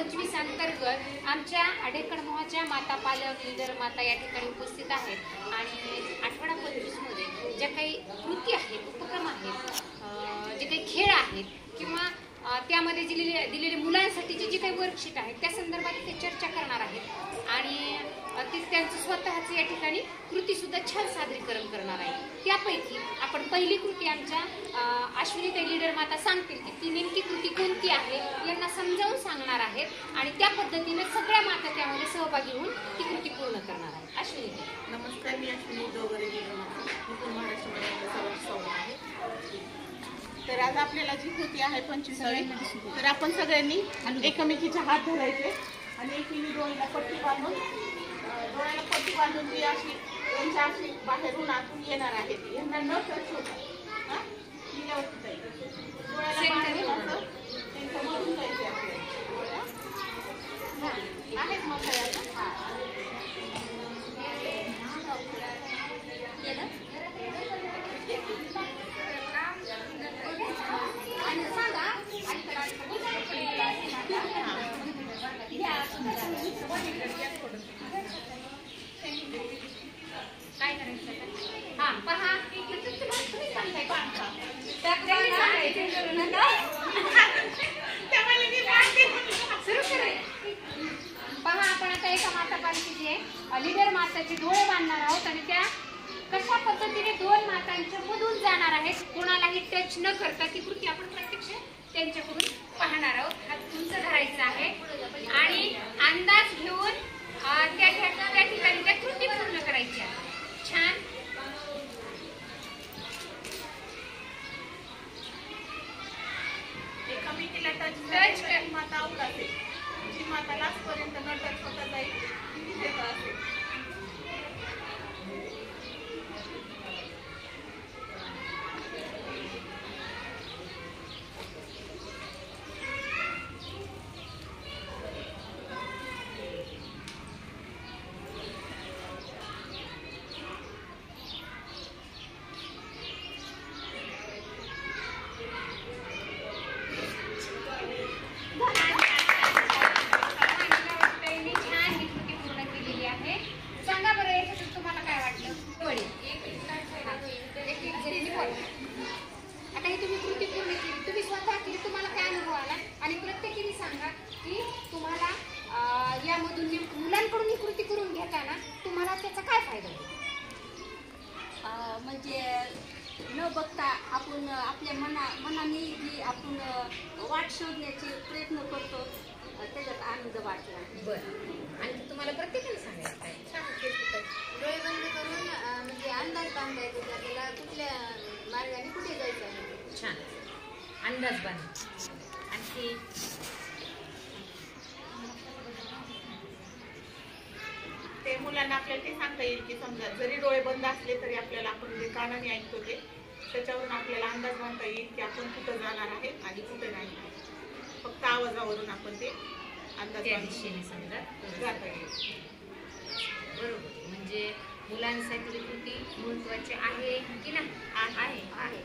2025 अंतर्गत आमच्या आडेकडमोहाच्या माता पालक लीडर माता या ठिकाणी उपस्थित आहेत आणि आठवडा 25 मध्ये ज्या काही कृती आहेत, उपक्रम आहेत, जे काही खेळ आहेत किंवा त्यामध्ये दिलेले मुलांसाठीचे जे काही वर्कशीट आहेत त्या संदर्भात ते चर्चा करणार आहेत आणि ते त्यांचं स्वतःचं या ठिकाणी कृती सुद्धा छान सादरीकरण करणार आहे। त्यापैकी आपण पहिली कृती आमच्या अश्विनीताई लीडर माता सांगतील की ती नेमकी कृती कोणती आहे यांना समजावून सांगणार आहेत आणि त्या पद्धतीने सगळ्या माता त्यामध्ये सहभागी होऊन ती कृती पूर्ण करणार आहेत। अश्विनी, नमस्कार, मी अश्विनी दोगरे लीडर माता महाराष्ट्रामध्ये सर्वात स्वागत आहे। तर आज आपल्याला जी कृती आहे 25वी, तर आपण सगळ्यांनी एकमेकीचे हात धरायचे आणि एकीने डोळ्याला पट्टी बांधून जी अशी यांच्या अशी बाहेरून आतून येणार आहेत यांना न टच होता डोळ्याला बांधून असं त्यांचं मरून जायचे आपल्याला आहेत मग काय करायचं हा पहा पहा आपण आता एका माता पालखीचे लीडर माताचे डोळे बांधणार आहोत आणि त्या कशा पद्धतीने दोन मातांच्या मधून जाणार आहेत, कोणालाही टच न करता ती कृती आपण प्रत्यक्ष त्यांच्याकडून पाहणार आहोत। हात उंच धरायचा आहे आणि अंदाज घेऊन त्या ठिकाणी त्या कृती पूर्ण करायची आहे। छान, एकमेकीला टच माता आउट असेल, जी माता लास्ट पर्यंत न टच होता जाईल ती विजेता असेल। आता ही तुम्ही कृती पूर्ण केली, तुम्ही स्वतः केली, तुम्हाला काय अनुभव आला आणि प्रत्येकीने सांगा की तुम्हाला यामधून मुलांकडून ही कृती करून घेताना तुम्हाला त्याचा काय फायदा होतो? म्हणजे न बघता आपण आपल्या मनाने जी आपण वाट शोधण्याचे प्रयत्न करतो त्याच्यात आनंद वाटला। बरं, आणि तुम्हाला प्रत्येकाने सांगायचं काय? डोळे बंद करून म्हणजे अंदाज बांधायचा की आपल्याला कुठल्या मार्गाने कुठे जायचं आहे। छान, अंदाज बांध। आणखी ते मुलांना आपल्याला ते सांगता येईल की समजा जरी डोळे बंद असले तरी आपल्याला आपण जे कानाने ऐकतो ते त्याच्यावरून आपल्याला अंदाज बांधता येईल की आपण कुठं जाणार आहे आणि कुठं नाही। फक्त आवाजावरून आपण ते अंदाज त्या दिशेने समजा जाता येईल। बरोबर, म्हणजे मुलांसाठी कृती महत्वाची आहे की नाही? आहे, आहे।